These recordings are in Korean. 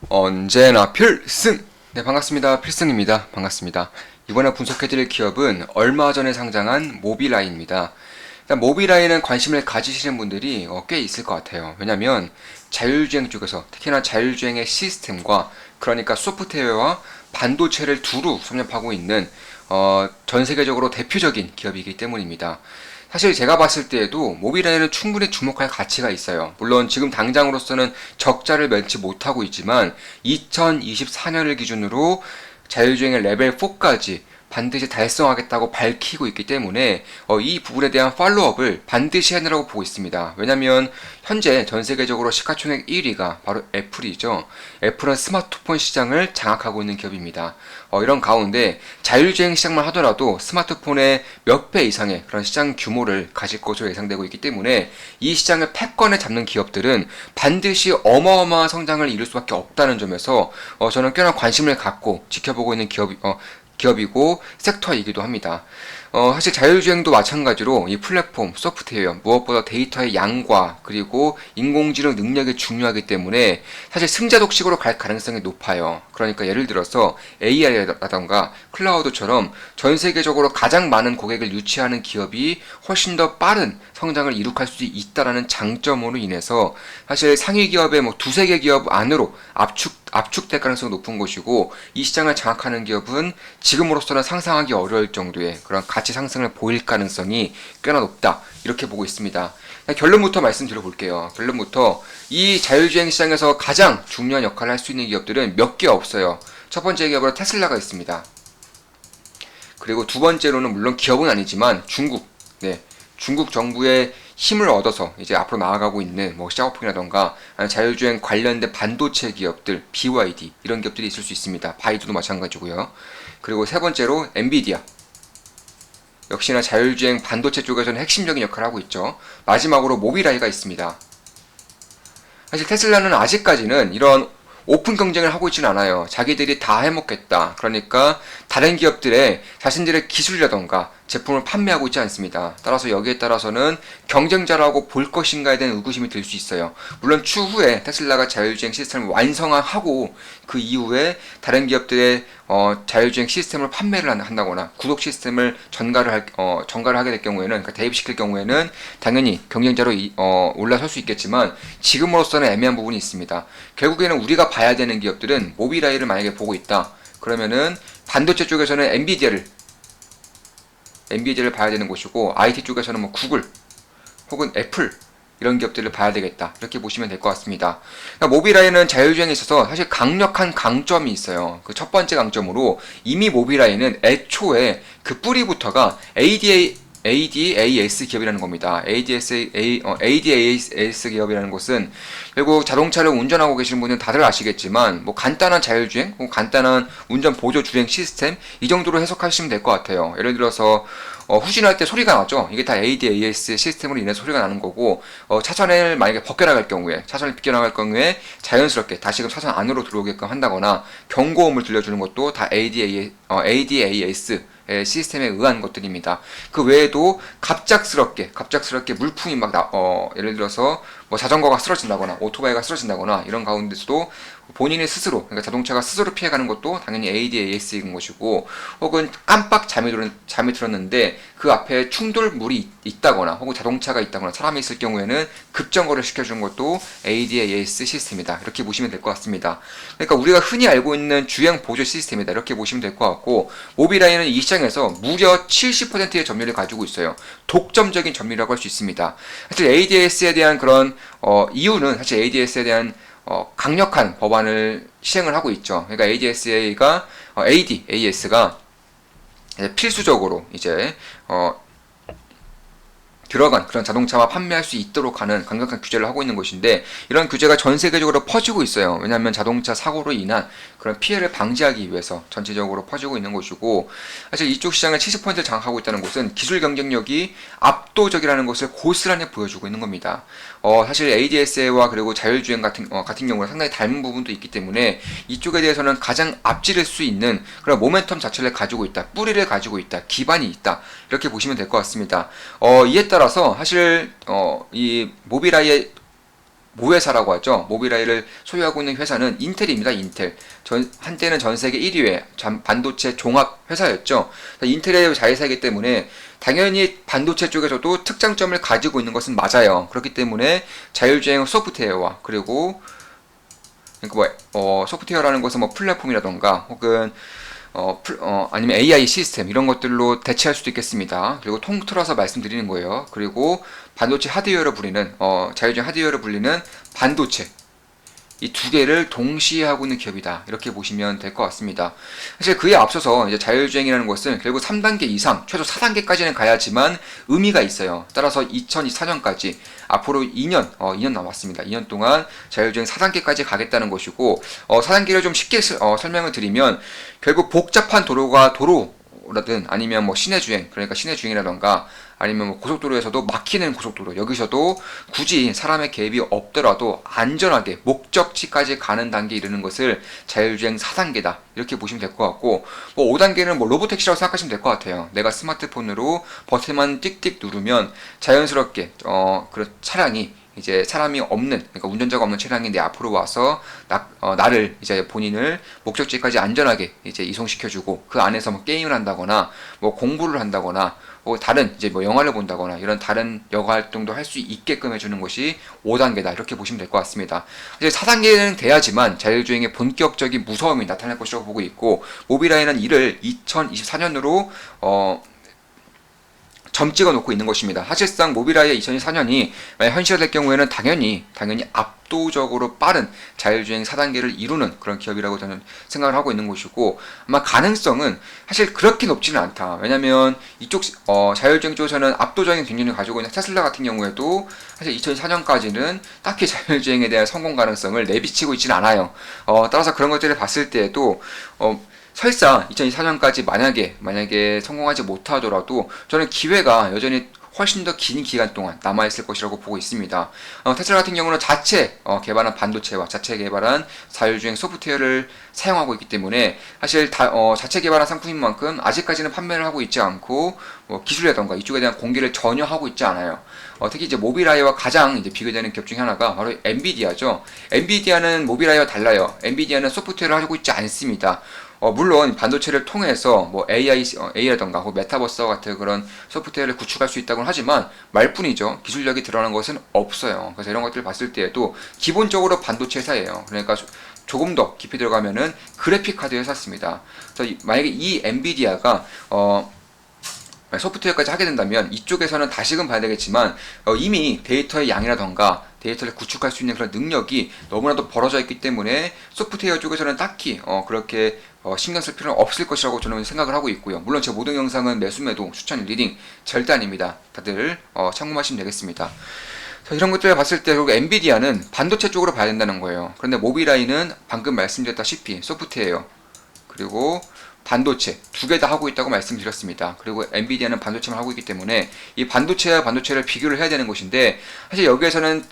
언제나 필승! 네, 반갑습니다. 필승입니다. 반갑습니다. 이번에 분석해드릴 기업은 얼마 전에 상장한 모비라이입니다. 일단 모비라이는 관심을 가지시는 분들이 꽤 있을 것 같아요. 왜냐면 자율주행 쪽에서 특히나 자율주행의 시스템과 그러니까 소프트웨어와 반도체를 두루 섭렵하고 있는 전 세계적으로 대표적인 기업이기 때문입니다. 사실 제가 봤을 때에도 모비라이는 충분히 주목할 가치가 있어요. 물론 지금 당장으로서는 적자를 면치 못하고 있지만 2024년을 기준으로 자율주행의 레벨 4까지 반드시 달성하겠다고 밝히고 있기 때문에 이 부분에 대한 팔로업을 반드시 해내라고 보고 있습니다. 왜냐하면 현재 전 세계적으로 시가총액 1위가 바로 애플이죠. 애플은 스마트폰 시장을 장악하고 있는 기업입니다. 이런 가운데 자율주행 시장만 하더라도 스마트폰의 몇 배 이상의 그런 시장 규모를 가질 것으로 예상되고 있기 때문에 이 시장을 패권에 잡는 기업들은 반드시 어마어마한 성장을 이룰 수밖에 없다는 점에서 저는 꽤나 관심을 갖고 지켜보고 있는 기업이고 섹터이기도 합니다. 사실 자율주행도 마찬가지로 이 플랫폼, 소프트웨어, 무엇보다 데이터의 양과 그리고 인공지능 능력이 중요하기 때문에 사실 승자 독식으로 갈 가능성이 높아요. 그러니까 예를 들어서 AI라던가 클라우드처럼 전 세계적으로 가장 많은 고객을 유치하는 기업이 훨씬 더 빠른 성장을 이룩할 수 있다라는 장점으로 인해서 사실 상위 기업의 뭐 두세 개 기업 안으로 압축될 가능성이 높은 것이고 이 시장을 장악하는 기업은 지금으로서는 상상하기 어려울 정도의 그런 가치 상승을 보일 가능성이 꽤나 높다 이렇게 보고 있습니다. 결론부터 말씀드려 볼게요. 결론부터 이 자율주행 시장에서 가장 중요한 역할을 할 수 있는 기업들은 몇 개 없어요. 첫 번째 기업으로 테슬라가 있습니다. 그리고 두 번째로는 물론 기업은 아니지만 중국 정부의 힘을 얻어서 이제 앞으로 나아가고 있는 뭐 샤오퐁이라던가 자율주행 관련된 반도체 기업들, BYD 이런 기업들이 있을 수 있습니다. 바이두도 마찬가지고요. 그리고 세 번째로 엔비디아. 역시나 자율주행 반도체 쪽에서는 핵심적인 역할을 하고 있죠. 마지막으로 모비라이가 있습니다. 사실 테슬라는 아직까지는 이런 오픈 경쟁을 하고 있지는 않아요. 자기들이 다 해먹겠다. 그러니까 다른 기업들의 자신들의 기술이라던가 제품을 판매하고 있지 않습니다. 따라서 여기에 따라서는 경쟁자라고 볼 것인가에 대한 의구심이 들 수 있어요. 물론 추후에 테슬라가 자율주행 시스템을 완성하고 그 이후에 다른 기업들의 자율주행 시스템을 판매를 한다거나 구독 시스템을 전가를 하게 될 경우에는, 그러니까 대입시킬 경우에는 당연히 경쟁자로 올라설 수 있겠지만 지금으로서는 애매한 부분이 있습니다. 결국에는 우리가 봐야 되는 기업들은 모비라이를 만약에 보고 있다. 그러면은 반도체 쪽에서는 엔비디아를 봐야 되는 곳이고 IT 쪽에서는 뭐 구글 혹은 애플 이런 기업들을 봐야 되겠다 이렇게 보시면 될 것 같습니다. 그러니까 모비라이는 자율주행에 있어서 사실 강력한 강점이 있어요. 그 첫 번째 강점으로 이미 모비라이는 애초에 그 뿌리부터가 ADAS 기업이라는 겁니다. ADAS 기업이라는 곳은 결국 자동차를 운전하고 계시는 분은 다들 아시겠지만 뭐 간단한 자율주행 혹은 간단한 운전 보조 주행 시스템 이 정도로 해석하시면 될 것 같아요. 예를 들어서 후진할 때 소리가 나죠. 이게 다 ADAS 시스템으로 인해서 소리가 나는 거고 차선을 만약에 벗겨나갈 경우에 자연스럽게 다시금 차선 안으로 들어오게끔 한다거나 경고음을 들려주는 것도 다 ADAS 시스템에 의한 것들입니다. 그 외에도 갑작스럽게 물품이 예를 들어서 뭐 자전거가 쓰러진다거나 오토바이가 쓰러진다거나 이런 가운데서도 본인이 스스로, 그러니까 자동차가 스스로 피해가는 것도 당연히 ADAS인 것이고, 혹은 깜빡 잠이 들었는데 그 앞에 충돌물이 있다거나 혹은 자동차가 있다거나 사람이 있을 경우에는 급정거를 시켜주는 것도 ADAS 시스템이다 이렇게 보시면 될 것 같습니다. 그러니까 우리가 흔히 알고 있는 주행 보조 시스템이다 이렇게 보시면 될 것 같고, 모비라이는 이 시장에서 무려 70%의 점유율을 가지고 있어요. 독점적인 점유율이라고 할 수 있습니다. 사실 ADAS에 대한 그런 이유는 사실 ADAS에 대한 강력한 법안을 시행을 하고 있죠. 그러니까 ADAS가 필수적으로 이제 들어간 그런 자동차와 판매할 수 있도록 하는 강력한 규제를 하고 있는 것인데, 이런 규제가 전 세계적으로 퍼지고 있어요. 왜냐하면 자동차 사고로 인한 그런 피해를 방지하기 위해서 전체적으로 퍼지고 있는 것이고, 사실 이쪽 시장을 70%를 장악하고 있다는 것은 기술 경쟁력이 압도적이라는 것을 고스란히 보여주고 있는 겁니다. 사실 ADS와 그리고 자율주행 같은 경우는 상당히 닮은 부분도 있기 때문에 이쪽에 대해서는 가장 앞지를 수 있는 그런 모멘텀 자체를 가지고 있다, 뿌리를 가지고 있다, 기반이 있다 이렇게 보시면 될 것 같습니다. 이에 따라서 사실 이 모비라이의 모회사라고 하죠. 모빌아이를 소유하고 있는 회사는 인텔입니다. 인텔. 한때는 전 세계 1위의 반도체 종합 회사였죠. 인텔의 자회사이기 때문에 당연히 반도체 쪽에서도 특장점을 가지고 있는 것은 맞아요. 그렇기 때문에 자율주행 소프트웨어와 그리고 소프트웨어라는 것은 뭐 플랫폼이라던가 혹은 아니면 AI 시스템 이런 것들로 대체할 수도 있겠습니다. 그리고 통틀어서 말씀드리는 거예요. 그리고 반도체 하드웨어로 불리는 자율주행 하드웨어로 불리는 반도체 이 두 개를 동시에 하고 있는 기업이다. 이렇게 보시면 될 것 같습니다. 사실 그에 앞서서 이제 자율주행이라는 것은 결국 3단계 이상, 최소 4단계까지는 가야지만 의미가 있어요. 따라서 2024년까지 앞으로 2년 남았습니다. 2년 동안 자율주행 4단계까지 가겠다는 것이고, 4단계를 좀 쉽게 설명을 드리면 결국 복잡한 도로라든 아니면 뭐 시내주행, 그러니까 시내주행이라던가 아니면 뭐 고속도로에서도 막히는 고속도로 여기서도 굳이 사람의 개입이 없더라도 안전하게 목적지까지 가는 단계에 이르는 것을 자율주행 4단계다 이렇게 보시면 될 것 같고, 뭐 5단계는 뭐 로보택시라고 생각하시면 될 것 같아요. 내가 스마트폰으로 버튼만 띡띡 누르면 자연스럽게 그런 차량이 이제 사람이 없는, 그러니까 운전자가 없는 차량이 내 앞으로 와서 나를 이제 본인을 목적지까지 안전하게 이제 이송시켜주고 그 안에서 뭐 게임을 한다거나 뭐 공부를 한다거나 뭐 다른 이제 뭐 영화를 본다거나 이런 다른 여가 활동도 할 수 있게끔 해주는 것이 5단계다 이렇게 보시면 될 것 같습니다. 이제 4단계는 돼야지만 자율주행의 본격적인 무서움이 나타날 것이라고 보고 있고, 모빌아이는 이를 2024년으로 점 찍어 놓고 있는 것입니다. 사실상 모빌아이의 2024년이 현실화될 경우에는 당연히 압도적으로 빠른 자율주행 4단계를 이루는 그런 기업이라고 저는 생각을 하고 있는 것이고, 아마 가능성은 사실 그렇게 높지는 않다. 왜냐면 이쪽 자율주행 쪽에서는 압도적인 경쟁력을 가지고 있는 테슬라 같은 경우에도 사실 2024년까지는 딱히 자율주행에 대한 성공 가능성을 내비치고 있지는 않아요. 따라서 그런 것들을 봤을 때에도 설사 2024년까지 만약에 성공하지 못하더라도 저는 기회가 여전히 훨씬 더 긴 기간 동안 남아있을 것이라고 보고 있습니다. 테슬라 같은 경우는 자체 개발한 반도체와 자체 개발한 자율주행 소프트웨어를 사용하고 있기 때문에 사실 자체 개발한 상품인 만큼 아직까지는 판매를 하고 있지 않고 기술이라던가 이쪽에 대한 공개를 전혀 하고 있지 않아요. 특히 이제 모빌아이와 가장 이제 비교되는 기업 중에 하나가 바로 엔비디아죠. 엔비디아는 모빌아이와 달라요. 엔비디아는 소프트웨어를 하고 있지 않습니다. 물론 반도체를 통해서 뭐 AI라던가 혹은 메타버스와 같은 그런 소프트웨어를 구축할 수 있다고는 하지만 말뿐이죠. 기술력이 드러난 것은 없어요. 그래서 이런 것들을 봤을 때에도 기본적으로 반도체 회사예요. 그러니까 조금 더 깊이 들어가면은 그래픽 카드 회사입니다. 그래서 만약에 이 엔비디아가 소프트웨어까지 하게 된다면 이쪽에서는 다시금 봐야 되겠지만 이미 데이터의 양이라던가 데이터를 구축할 수 있는 그런 능력이 너무나도 벌어져 있기 때문에 소프트웨어 쪽에서는 딱히 그렇게 신경 쓸 필요는 없을 것이라고 저는 생각을 하고 있고요. 물론 제 모든 영상은 매수매도 추천 리딩 절대 아닙니다. 다들 참고하시면 되겠습니다. 자, 이런 것들을 봤을 때 결국 엔비디아는 반도체 쪽으로 봐야 된다는 거예요. 그런데 모빌아이는 방금 말씀드렸다시피 소프트웨어 그리고 반도체 두 개 다 하고 있다고 말씀드렸습니다. 그리고 엔비디아는 반도체만 하고 있기 때문에 이 반도체와 반도체를 비교를 해야 되는 것인데, 사실 여기에서는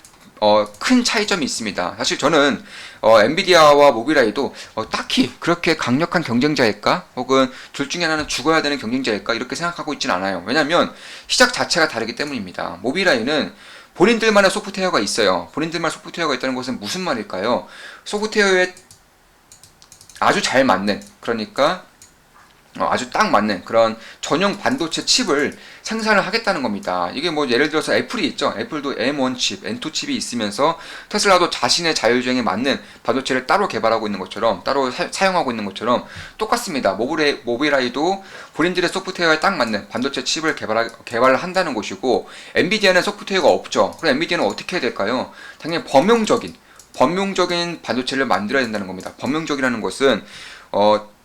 큰 차이점이 있습니다. 사실 저는 엔비디아와 모빌아이도 딱히 그렇게 강력한 경쟁자일까? 혹은 둘 중에 하나는 죽어야 되는 경쟁자일까? 이렇게 생각하고 있지는 않아요. 왜냐하면 시작 자체가 다르기 때문입니다. 모빌아이는 본인들만의 소프트웨어가 있어요. 본인들만의 소프트웨어가 있다는 것은 무슨 말일까요? 소프트웨어에 아주 잘 맞는, 그러니까 아주 딱 맞는 그런 전용 반도체 칩을 생산을 하겠다는 겁니다. 이게 뭐 예를 들어서 애플이 있죠. 애플도 M1 칩, N2 칩이 있으면서 테슬라도 자신의 자율주행에 맞는 반도체를 따로 개발하고 있는 것처럼, 따로 사용하고 있는 것처럼 똑같습니다. 모빌아이도 본인들의 소프트웨어에 딱 맞는 반도체 칩을 개발을 한다는 것이고, 엔비디아는 소프트웨어가 없죠. 그럼 엔비디아는 어떻게 해야 될까요? 당연히 범용적인 반도체를 만들어야 된다는 겁니다. 범용적이라는 것은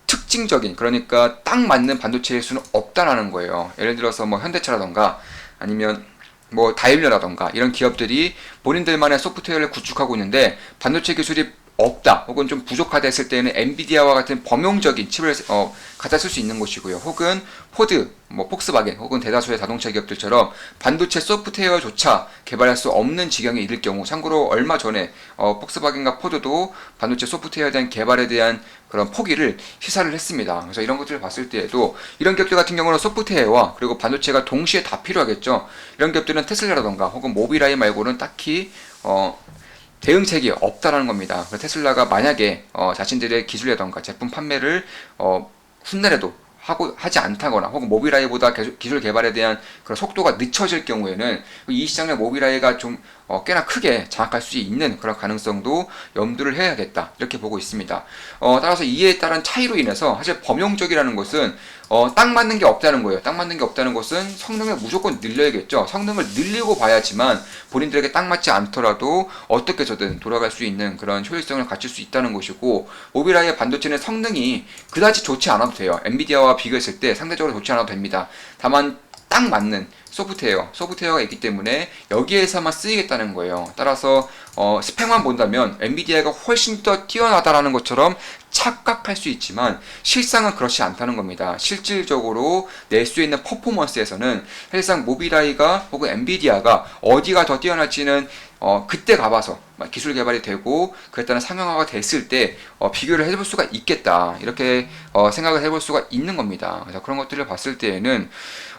특징적인, 그러니까 딱 맞는 반도체일 수는 없다라는 거예요. 예를 들어서 뭐 현대차라던가 아니면 뭐 다임러라던가 이런 기업들이 본인들만의 소프트웨어를 구축하고 있는데 반도체 기술이 없다 혹은 좀 부족하다 했을 때는 엔비디아와 같은 범용적인 칩을 갖다 쓸 수 있는 것이고요. 혹은 포드, 뭐 폭스바겐 혹은 대다수의 자동차 기업들처럼 반도체 소프트웨어조차 개발할 수 없는 지경에 이를 경우, 참고로 얼마 전에 폭스바겐과 포드도 반도체 소프트웨어에 대한 개발에 대한 그런 포기를 시사를 했습니다. 그래서 이런 것들을 봤을 때에도 이런 기업들 같은 경우는 소프트웨어와 그리고 반도체가 동시에 다 필요하겠죠. 이런 기업들은 테슬라라던가 혹은 모빌아이 말고는 딱히 대응책이 없다라는 겁니다. 그래서 테슬라가 만약에 자신들의 기술이라던가 제품 판매를 훗날에도 하지 않다거나 혹은 모빌아이보다 기술 개발에 대한 그런 속도가 늦춰질 경우에는 이 시장의 모빌아이가 좀 꽤나 크게 장악할 수 있는 그런 가능성도 염두를 해야겠다 이렇게 보고 있습니다. 따라서 이에 따른 차이로 인해서 사실 범용적이라는 것은 딱 맞는 게 없다는 거예요. 딱 맞는 게 없다는 것은 성능을 무조건 늘려야겠죠. 성능을 늘리고 봐야지만 본인들에게 딱 맞지 않더라도 어떻게 해서든 돌아갈 수 있는 그런 효율성을 갖출 수 있다는 것이고, 모빌아이의 반도체는 성능이 그다지 좋지 않아도 돼요. 엔비디아와 비교했을 때 상대적으로 좋지 않아도 됩니다. 다만 딱 맞는 소프트웨어가 있기 때문에 여기에서만 쓰이겠다는 거예요. 따라서 스펙만 본다면 엔비디아가 훨씬 더 뛰어나다라는 것처럼 착각할 수 있지만 실상은 그렇지 않다는 겁니다. 실질적으로 낼 수 있는 퍼포먼스에서는 사실상 모빌아이가 혹은 엔비디아가 어디가 더 뛰어날지는 그때 가봐서 기술 개발이 되고 그에 따른 상용화가 됐을 때 비교를 해볼 수가 있겠다 이렇게 생각을 해볼 수가 있는 겁니다. 그래서 그런 것들을 봤을 때에는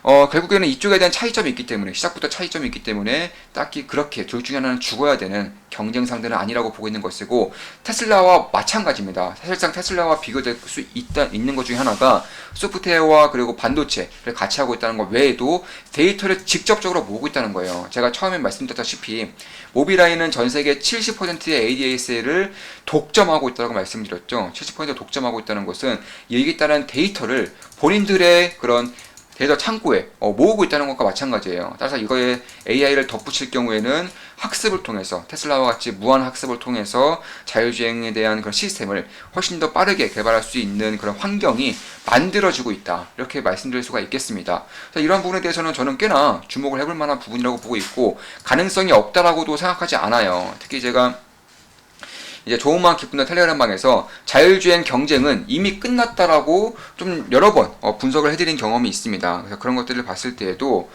결국에는 이쪽에 대한 차이점이 있기 때문에, 시작부터 차이점이 있기 때문에 딱히 그렇게 둘 중에 하나는 죽어야 되는 경쟁 상대는 아니라고 보고 있는 것이고, 테슬라와 마찬가지입니다. 사실상 테슬라와 비교될 수 있는 것 중에 하나가 소프트웨어와 그리고 반도체를 같이 하고 있다는 것 외에도 데이터를 직접적으로 모으고 있다는 거예요. 제가 처음에 말씀드렸다시피 모빌아이는 전 세계 70%의 ADAS를 독점하고 있다고 말씀드렸죠. 70% 독점하고 있다는 것은 여기에 따른 데이터를 본인들의 그런 데이터 창고에 모으고 있다는 것과 마찬가지예요. 따라서 이거에 AI를 덧붙일 경우에는 학습을 통해서, 테슬라와 같이 무한 학습을 통해서 자율주행에 대한 그런 시스템을 훨씬 더 빠르게 개발할 수 있는 그런 환경이 만들어지고 있다 이렇게 말씀드릴 수가 있겠습니다. 이런 부분에 대해서는 저는 꽤나 주목을 해볼 만한 부분이라고 보고 있고, 가능성이 없다라고도 생각하지 않아요. 특히 제가 이제 좋은마음 기쁨의 텔레그램방에서 자율주행 경쟁은 이미 끝났다라고 좀 여러 번 분석을 해드린 경험이 있습니다. 그래서 그런 것들을 봤을 때에도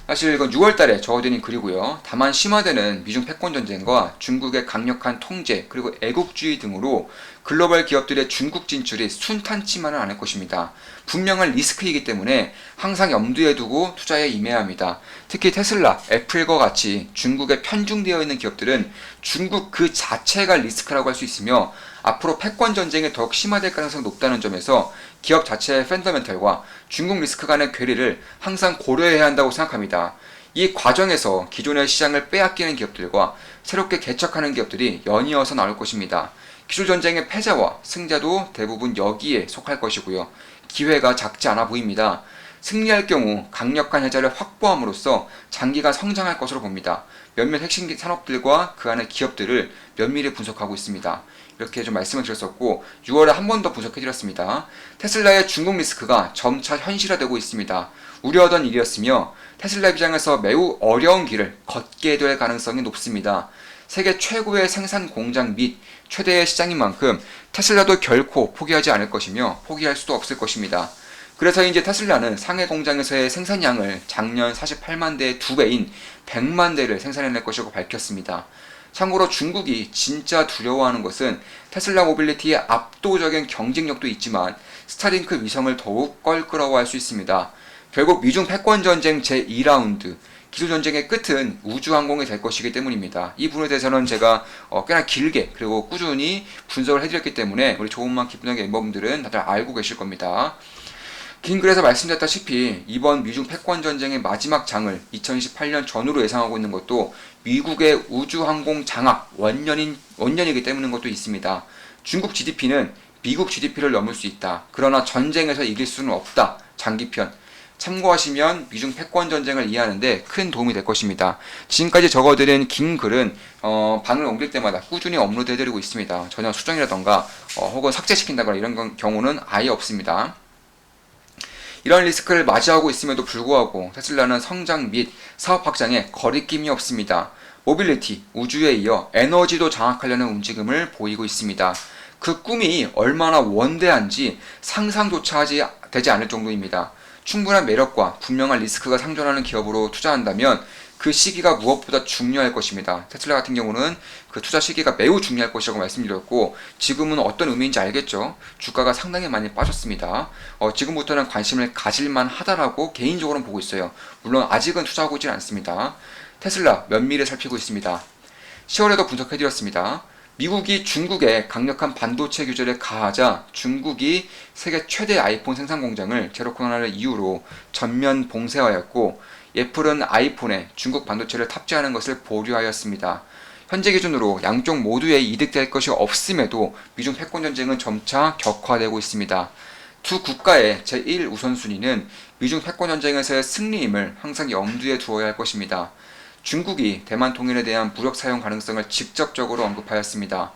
사실 이건 6월달에 적어드린 글이고요. 다만 심화되는 미중 패권 전쟁과 중국의 강력한 통제 그리고 애국주의 등으로 글로벌 기업들의 중국 진출이 순탄치만은 않을 것입니다. 분명한 리스크이기 때문에 항상 염두에 두고 투자에 임해야 합니다. 특히 테슬라, 애플과 같이 중국에 편중되어 있는 기업들은 중국 그 자체가 리스크라고 할 수 있으며 앞으로 패권 전쟁이 더욱 심화될 가능성이 높다는 점에서 기업 자체의 펀더멘털과 중국 리스크 간의 괴리를 항상 고려해야 한다고 생각합니다. 이 과정에서 기존의 시장을 빼앗기는 기업들과 새롭게 개척하는 기업들이 연이어서 나올 것입니다. 기술 전쟁의 패자와 승자도 대부분 여기에 속할 것이고요. 기회가 작지 않아 보입니다. 승리할 경우 강력한 혜자를 확보함으로써 장기간 성장할 것으로 봅니다. 몇몇 핵심 산업들과 그 안의 기업들을 면밀히 분석하고 있습니다. 이렇게 좀 말씀을 드렸었고, 6월에 한 번 더 분석해드렸습니다. 테슬라의 중국 리스크가 점차 현실화되고 있습니다. 우려하던 일이었으며 테슬라 입장에서 매우 어려운 길을 걷게 될 가능성이 높습니다. 세계 최고의 생산 공장 및 최대의 시장인 만큼 테슬라도 결코 포기하지 않을 것이며 포기할 수도 없을 것입니다. 그래서 이제 테슬라는 상해 공장에서의 생산량을 작년 48만 대의 2배인 100만 대를 생산해낼 것이라고 밝혔습니다. 참고로 중국이 진짜 두려워하는 것은 테슬라 모빌리티의 압도적인 경쟁력도 있지만 스타링크 위성을 더욱 껄끄러워할 수 있습니다. 결국 미중 패권 전쟁 제2라운드 기술 전쟁의 끝은 우주항공이 될 것이기 때문입니다. 이 부분에 대해서는 제가 꽤나 길게 그리고 꾸준히 분석을 해드렸기 때문에 우리 좋은마음 기쁨의 멤버분들은 다들 알고 계실 겁니다. 긴 글에서 말씀드렸다시피 이번 미중 패권 전쟁의 마지막 장을 2028년 전후로 예상하고 있는 것도 미국의 우주항공 장악 원년이기 때문인 것도 있습니다. 중국 GDP는 미국 GDP를 넘을 수 있다. 그러나 전쟁에서 이길 수는 없다. 장기편. 참고하시면 미중 패권 전쟁을 이해하는데 큰 도움이 될 것입니다. 지금까지 적어드린 긴 글은 방을 옮길 때마다 꾸준히 업로드해드리고 있습니다. 전혀 수정이라던가 혹은 삭제시킨다거나 이런 경우는 아예 없습니다. 이런 리스크를 맞이하고 있음에도 불구하고 테슬라는 성장 및 사업 확장에 거리낌이 없습니다. 모빌리티, 우주에 이어 에너지도 장악하려는 움직임을 보이고 있습니다. 그 꿈이 얼마나 원대한지 상상조차 되지 않을 정도입니다. 충분한 매력과 분명한 리스크가 상존하는 기업으로 투자한다면 그 시기가 무엇보다 중요할 것입니다. 테슬라 같은 경우는 그 투자 시기가 매우 중요할 것이라고 말씀드렸고, 지금은 어떤 의미인지 알겠죠? 주가가 상당히 많이 빠졌습니다. 지금부터는 관심을 가질만 하다라고 개인적으로는 보고 있어요. 물론 아직은 투자하고 있지는 않습니다. 테슬라 면밀히 살피고 있습니다. 10월에도 분석해드렸습니다. 미국이 중국에 강력한 반도체 규제를 가하자 중국이 세계 최대 아이폰 생산 공장을 제로 코로나를 이유로 전면 봉쇄하였고, 애플은 아이폰에 중국 반도체를 탑재하는 것을 보류하였습니다. 현재 기준으로 양쪽 모두에 이득될 것이 없음에도 미중 패권 전쟁은 점차 격화되고 있습니다. 두 국가의 제1우선순위는 미중 패권 전쟁에서의 승리임을 항상 염두에 두어야 할 것입니다. 중국이 대만 통일에 대한 무력 사용 가능성을 직접적으로 언급하였습니다.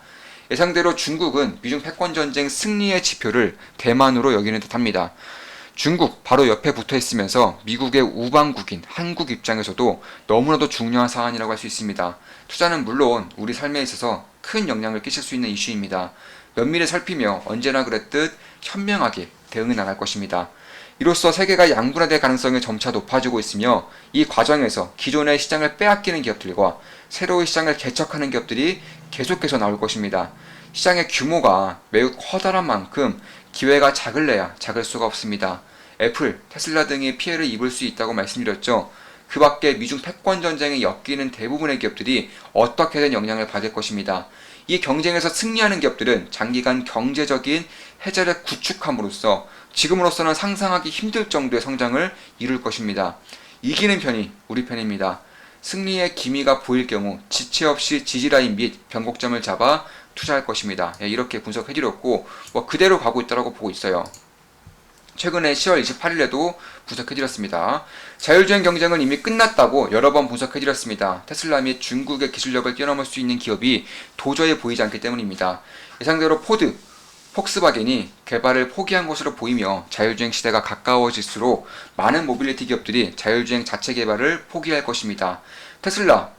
예상대로 중국은 미중 패권 전쟁 승리의 지표를 대만으로 여기는 듯합니다. 중국 바로 옆에 붙어 있으면서 미국의 우방국인 한국 입장에서도 너무나도 중요한 사안이라고 할 수 있습니다. 투자는 물론 우리 삶에 있어서 큰 영향을 끼칠 수 있는 이슈입니다. 면밀히 살피며 언제나 그랬듯 현명하게 대응해 나갈 것입니다. 이로써 세계가 양분화될 가능성이 점차 높아지고 있으며, 이 과정에서 기존의 시장을 빼앗기는 기업들과 새로운 시장을 개척하는 기업들이 계속해서 나올 것입니다. 시장의 규모가 매우 커다란 만큼 기회가 작을래야 작을 수가 없습니다. 애플, 테슬라 등이 피해를 입을 수 있다고 말씀드렸죠. 그 밖에 미중 패권 전쟁에 엮이는 대부분의 기업들이 어떻게든 영향을 받을 것입니다. 이 경쟁에서 승리하는 기업들은 장기간 경제적인 해자를 구축함으로써 지금으로서는 상상하기 힘들 정도의 성장을 이룰 것입니다. 이기는 편이 우리 편입니다. 승리의 기미가 보일 경우 지체 없이 지지라인 및 변곡점을 잡아 투자할 것입니다. 이렇게 분석해드렸고, 그대로 가고 있다고 보고 있어요. 최근에 10월 28일에도 분석해드렸습니다. 자율주행 경쟁은 이미 끝났다고 여러 번 분석해드렸습니다. 테슬라 및 중국의 기술력을 뛰어넘을 수 있는 기업이 도저히 보이지 않기 때문입니다. 예상대로 포드, 폭스바겐이 개발을 포기한 것으로 보이며, 자율주행 시대가 가까워질수록 많은 모빌리티 기업들이 자율주행 자체 개발을 포기할 것입니다. 테슬라,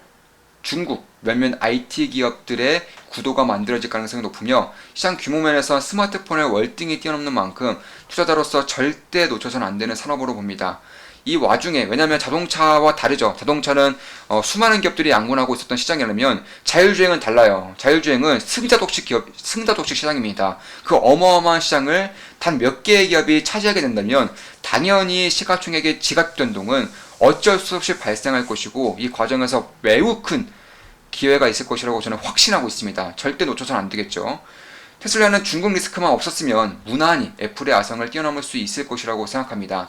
중국, 몇몇 IT 기업들의 구도가 만들어질 가능성이 높으며, 시장 규모 면에서 스마트폰의 월등히 뛰어넘는 만큼 투자자로서 절대 놓쳐서는 안 되는 산업으로 봅니다. 이 와중에, 왜냐하면 자동차와 다르죠. 자동차는 수많은 기업들이 양분하고 있었던 시장이라면 자율주행은 달라요. 자율주행은 승자독식 시장입니다. 그 어마어마한 시장을 단 몇 개의 기업이 차지하게 된다면 당연히 시가총액의 지갑변동은 어쩔 수 없이 발생할 것이고, 이 과정에서 매우 큰 기회가 있을 것이라고 저는 확신하고 있습니다. 절대 놓쳐서는 안 되겠죠. 테슬라는 중국 리스크만 없었으면 무난히 애플의 아성을 뛰어넘을 수 있을 것이라고 생각합니다.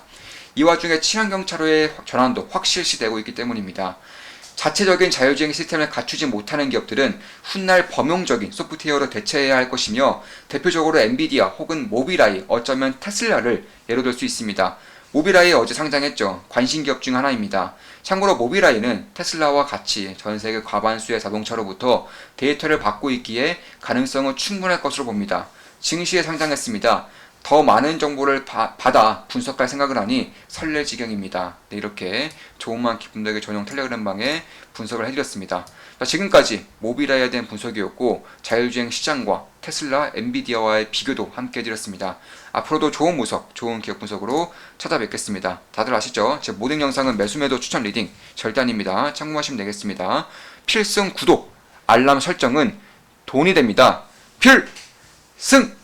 이 와중에 친환경 차로의 전환도 확실시되고 있기 때문입니다. 자체적인 자율주행 시스템을 갖추지 못하는 기업들은 훗날 범용적인 소프트웨어로 대체해야 할 것이며, 대표적으로 엔비디아 혹은 모빌아이, 어쩌면 테슬라를 예로 들 수 있습니다. 모빌아이 어제 상장했죠. 관심 기업 중 하나입니다. 참고로 모빌아이는 테슬라와 같이 전 세계 과반수의 자동차로부터 데이터를 받고 있기에 가능성은 충분할 것으로 봅니다. 증시에 상장했습니다. 더 많은 정보를 받아 분석할 생각을 하니 설렐 지경입니다. 네, 이렇게 조금만 기쁨되게 전용 텔레그램방에 분석을 해드렸습니다. 자, 지금까지 모빌아이에 대한 분석이었고, 자율주행 시장과 테슬라, 엔비디아와의 비교도 함께 해드렸습니다. 앞으로도 좋은 분석, 좋은 기업 분석으로 찾아뵙겠습니다. 다들 아시죠? 제 모든 영상은 매수매도 추천 리딩 절대 아닙니다. 참고하시면 되겠습니다. 필승 구독, 알람 설정은 돈이 됩니다. 필승!